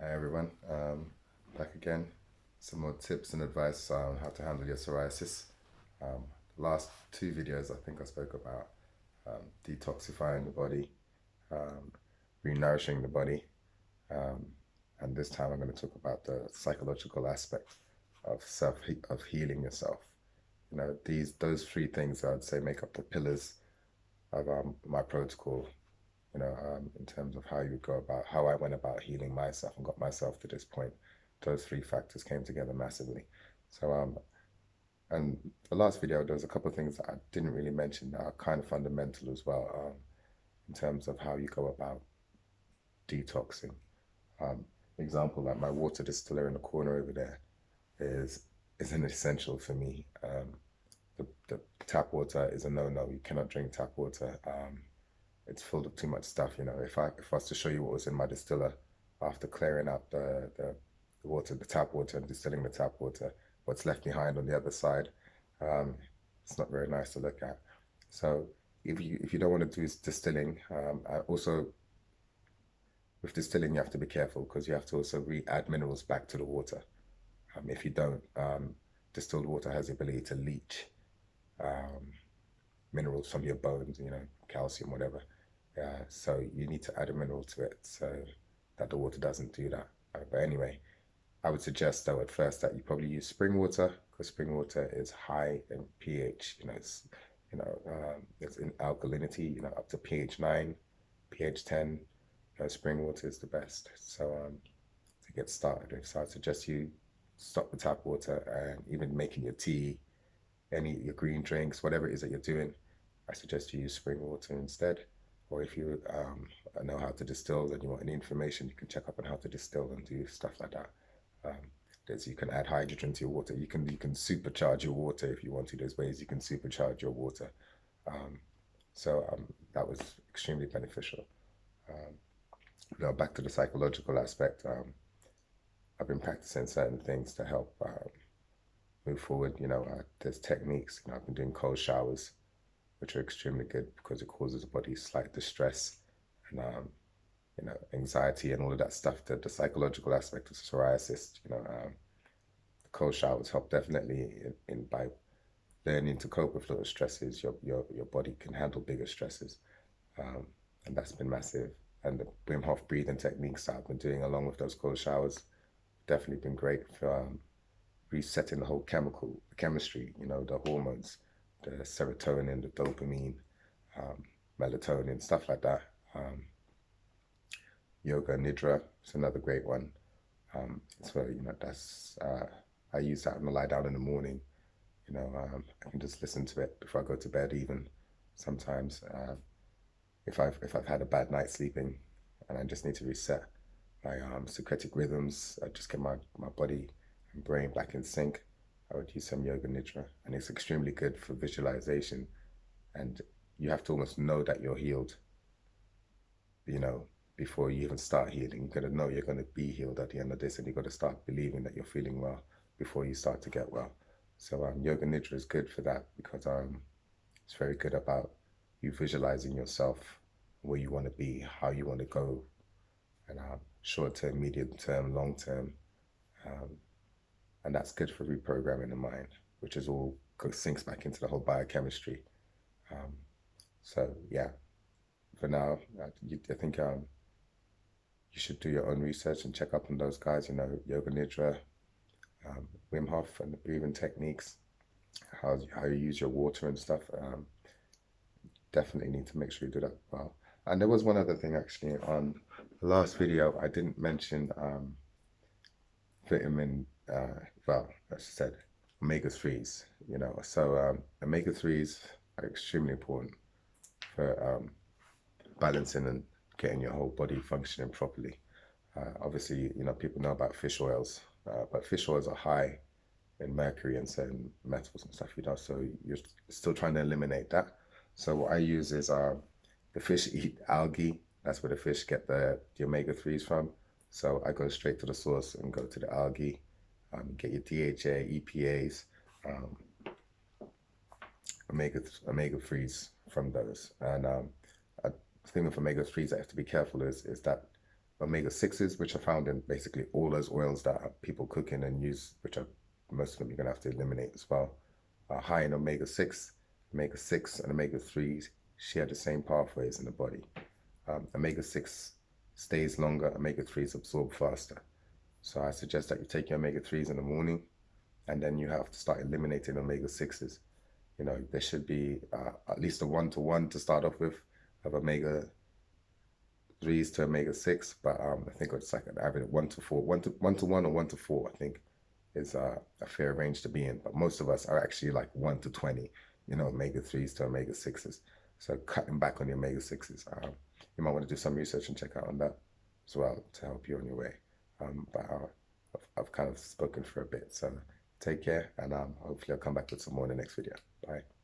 Hi everyone, back again. Some more tips and advice on how to handle your psoriasis. Um, the last two videos, I think I spoke about detoxifying the body, um, re-nourishing the body, um, and this time I'm going to talk about the psychological aspect of of healing yourself. You know, those three things I'd say make up the pillars of my protocol. In terms of how you go about how I went about healing myself and got myself to this point. Those three factors came together massively. And the last video, there was a couple of things that I didn't really mention that are kind of fundamental as well, in terms of how you go about detoxing. Um, example, like my water distiller in the corner over there is is an essential for me. The tap water is a no-no. You cannot drink tap water. It's filled with too much stuff. If I was to show you what was in my distiller after clearing out the water, the tap water, and distilling the tap water, what's left behind on the other side, um, it's not very nice to look at. So if you don't want to do distilling, also with distilling you have to be careful because you have to also re-add minerals back to the water. If you don't, distilled water has the ability to leach um, minerals from your bones, calcium, whatever. So you need to add a mineral to it so that the water doesn't do that. But anyway, I would suggest though at first that you probably use spring water because spring water is high in pH. It's in alkalinity. Up to pH 9, pH 10. Spring water is the best. So to get started with, so I suggest you stop the tap water and even making your tea, your green drinks, whatever it is that you're doing. I suggest you use spring water instead. Or if you know how to distill and you want any information, you can check up on how to distill and do stuff like that. You can add hydrogen to your water. You can supercharge your water if you want to. There's ways you can supercharge your water. Um, so that was extremely beneficial. Um, Now back to the psychological aspect. I've been practicing certain things to help move forward. There's techniques. I've been doing cold showers, which are extremely good because it causes the body slight distress and anxiety and all of that stuff. The psychological aspect of psoriasis. The cold showers help definitely in by learning to cope with little stresses. Your body can handle bigger stresses, um, and that's been massive. And the Wim Hof breathing techniques that I've been doing along with those cold showers definitely been great for resetting the whole chemistry, the hormones, the serotonin, the dopamine, um, melatonin, stuff like that. Yoga Nidra is another great one. So, that's, I use that when I lie down in the morning. I can just listen to it before I go to bed even sometimes. If I've had a bad night sleeping and I just need to reset my circadian rhythms, I just get my body and brain back in sync. I would use some yoga nidra, and it's extremely good for visualization. And you have to almost know that you're healed, you know, before you even start healing. You gotta know you're gonna be healed at the end of this, and you gotta start believing that you're feeling well before you start to get well. So yoga nidra is good for that because it's very good about you visualizing yourself where you want to be, how you want to go, and short term, medium term, long term. Um, and that's good for reprogramming the mind, which is all sinks back into the whole biochemistry. Um, so yeah, for now, I think you should do your own research and check up on those guys. Yoga Nidra, Wim Hof, and the breathing techniques, how you use your water and stuff. Definitely need to make sure you do that well. And there was one other thing actually on the last video I didn't mention vitamin. Well, as I said, omega threes. So omega threes are extremely important for balancing and getting your whole body functioning properly. Obviously, people know about fish oils, but fish oils are high in mercury and certain metals and stuff. So you're still trying to eliminate that. So what I use is the fish eat algae. That's where the fish get the omega threes from. So I go straight to the source and go to the algae, get your DHA, EPAs, um, omega threes from those. And the thing with omega threes I have to be careful is that omega-6s, which are found in basically all those oils that people cook in and use, which are most of them you're gonna have to eliminate as well. High in omega-6, omega-6 and omega-3s share the same pathways in the body. Omega-6 stays longer, omega-3s absorb faster. So I suggest that you take your omega-3s in the morning, and then you have to start eliminating omega-6s. You know, there should be at least a 1-to-1 to start off with of omega-3s to omega-6, but I think it's like an average 1-to-4, 1-to-1 or 1-to-4, I think is a fair range to be in. But most of us are actually like 1-to-20, you know, omega-3s to omega-6s. So cutting back on the omega-6s. You might want to do some research and check out on that as well to help you on your way. But I've kind of spoken for a bit, so take care, and hopefully I'll come back with some more in the next video. Bye.